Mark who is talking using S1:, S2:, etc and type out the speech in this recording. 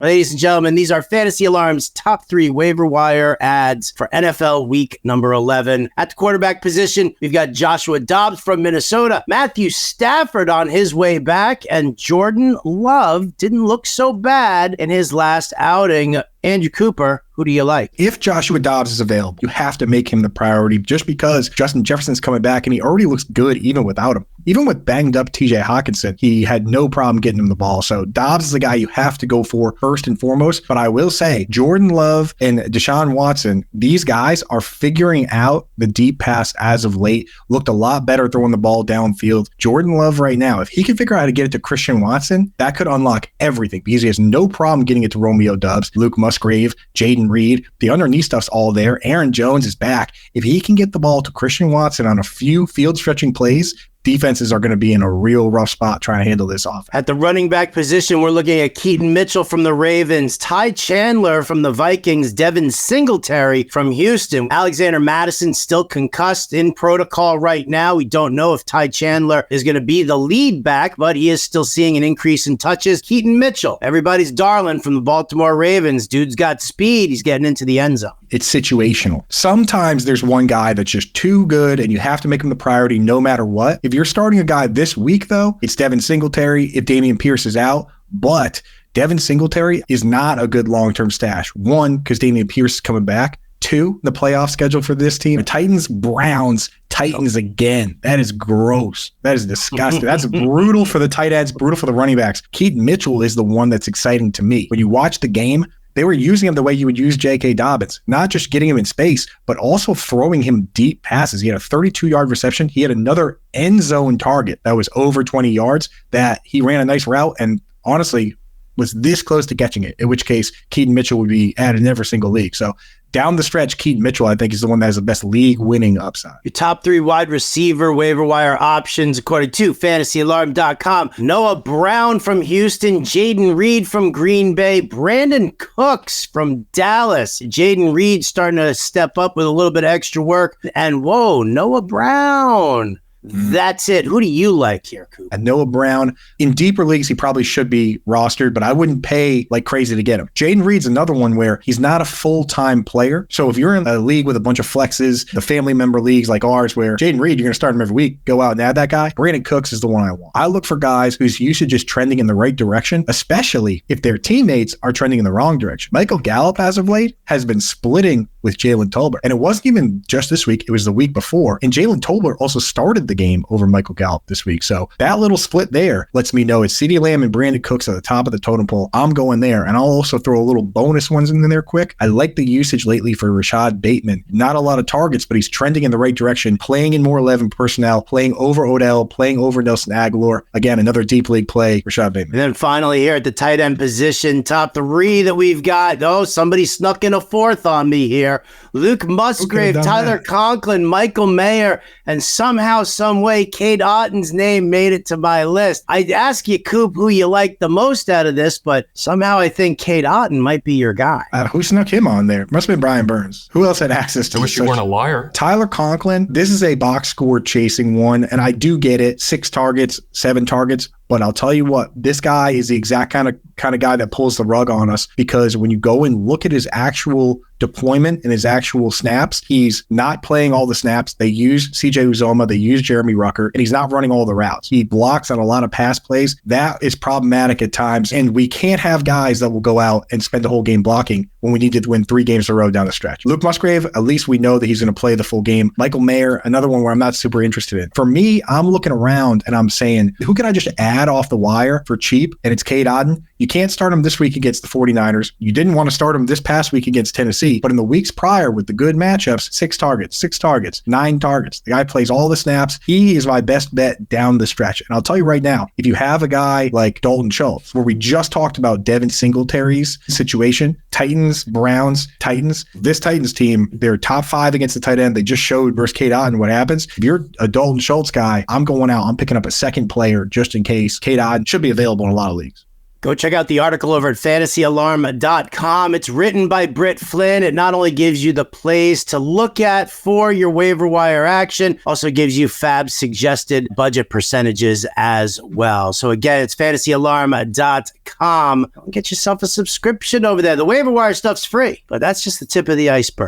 S1: Ladies and gentlemen, these are Fantasy Alarm's top 3 waiver wire ads for NFL week number 11. At the quarterback position, we've got Joshua Dobbs from Minnesota, Matthew Stafford on his way back, and Jordan Love didn't look so bad in his last outing. Andrew Cooper, who do you like?
S2: If Joshua Dobbs is available, you have to make him the priority just because Justin Jefferson's coming back and he already looks good even without him. Even with banged up TJ Hawkinson, he had no problem getting him the ball. So Dobbs is the guy you have to go for first and foremost. But I will say, Jordan Love and Deshaun Watson, these guys are figuring out the deep pass as of late. Looked a lot better throwing the ball downfield. Jordan Love right now, if he can figure out how to get it to Christian Watson, that could unlock everything because he has no problem getting it to Romeo Doubs, Luke Musgrave, Jaden Reed. The underneath stuff's all there. Aaron Jones is back. If he can get the ball to Christian Watson on a few field stretching plays, defenses are going to be in a real rough spot trying to handle this off.
S1: At the running back position, we're looking at Keaton Mitchell from the Ravens, Ty Chandler from the Vikings, Devin Singletary from Houston. Alexander Madison still concussed in protocol right now. We don't know if Ty Chandler is going to be the lead back, but he is still seeing an increase in touches. Keaton Mitchell, everybody's darling from the Baltimore Ravens. Dude's got speed. He's getting into the end zone.
S2: It's situational. Sometimes there's one guy that's just too good and you have to make him the priority no matter what. If you're starting a guy this week, though, it's Devin Singletary if Dameon Pierce is out. But Devin Singletary is not a good long-term stash. One, because Dameon Pierce is coming back. Two, the playoff schedule for this team. Titans, Browns, Titans again. That is gross. That is disgusting. That's brutal for the tight ends, brutal for the running backs. Keaton Mitchell is the one that's exciting to me. When you watch the game, they were using him the way you would use J.K. Dobbins, not just getting him in space, but also throwing him deep passes. He had a 32-yard reception. He had another end zone target that was over 20 yards that he ran a nice route and honestly was this close to catching it, in which case Keaton Mitchell would be added in every single league. So down the stretch, Keaton Mitchell, I think, is the one that has the best league-winning upside.
S1: Your top 3 wide receiver waiver wire options, according to FantasyAlarm.com. Noah Brown from Houston, Jaden Reed from Green Bay, Brandon Cooks from Dallas. Jaden Reed starting to step up with a little bit of extra work. And whoa, Noah Brown. That's it. Who do you like here, Coop?
S2: And Noah Brown, in deeper leagues, he probably should be rostered, but I wouldn't pay like crazy to get him. Jaden Reed's another one where he's not a full-time player. So if you're in a league with a bunch of flexes, the family member leagues like ours, where Jaden Reed, you're going to start him every week, go out and add that guy. Brandon Cooks is the one I want. I look for guys whose usage is trending in the right direction, especially if their teammates are trending in the wrong direction. Michael Gallup, as of late, has been splitting with Jalen Tolbert. And it wasn't even just this week, it was the week before. And Jalen Tolbert also started the game over Michael Gallup this week. So that little split there lets me know it's CeeDee Lamb and Brandon Cooks at the top of the totem pole. I'm going there. And I'll also throw a little bonus ones in there quick. I like the usage lately for Rashad Bateman. Not a lot of targets, but he's trending in the right direction, playing in more 11 personnel, playing over Odell, playing over Nelson Aguilar. Again, another deep league play, Rashad Bateman.
S1: And then finally here at the tight end position, top 3 that we've got. Oh, somebody snuck in a 4th on me here. Luke Musgrave, Tyler Conklin, Michael Mayer, and somehow, some way, Cade Otton's name made it to my list. I'd ask you, Coop, who you like the most out of this, but somehow I think Cade Otton might be your guy.
S2: Who snuck him on there? Must have been Brian Burns. Who else had access to
S3: I wish you weren't a liar.
S2: Tyler Conklin, this is a box score chasing one, and I do get it. 6 targets, 7 targets. But I'll tell you what, this guy is the exact kind of guy that pulls the rug on us, because when you go and look at his actual deployment and his actual snaps, he's not playing all the snaps. They use CJ Uzoma, they use Jeremy Rucker, and he's not running all the routes. He blocks on a lot of pass plays. That is problematic at times, and we can't have guys that will go out and spend the whole game blocking when we need to win 3 games in a row down the stretch. Luke Musgrave, at least we know that he's going to play the full game. Michael Mayer, another one where I'm not super interested in. For me, I'm looking around and I'm saying, who can I just add off the wire for cheap? And it's Cade Otton. You can't start him this week against the 49ers. You didn't want to start him this past week against Tennessee, but in the weeks prior with the good matchups, 6 targets, 9 targets. The guy plays all the snaps. He is my best bet down the stretch. And I'll tell you right now, if you have a guy like Dalton Schultz, where we just talked about Devin Singletary's situation, Titans, Browns, Titans, this Titans team, they're top 5 against the tight end. They just showed versus Cade Otton what happens. If you're a Dalton Schultz guy, I'm going out, I'm picking up a second player just in case. Cade Otton should be available in a lot of leagues.
S1: Go check out the article over at fantasyalarm.com. It's written by Britt Flynn. It not only gives you the plays to look at for your waiver wire action, also gives you Fab's suggested budget percentages as well. So again, it's fantasyalarm.com. Get yourself a subscription over there. The waiver wire stuff's free, but that's just the tip of the iceberg.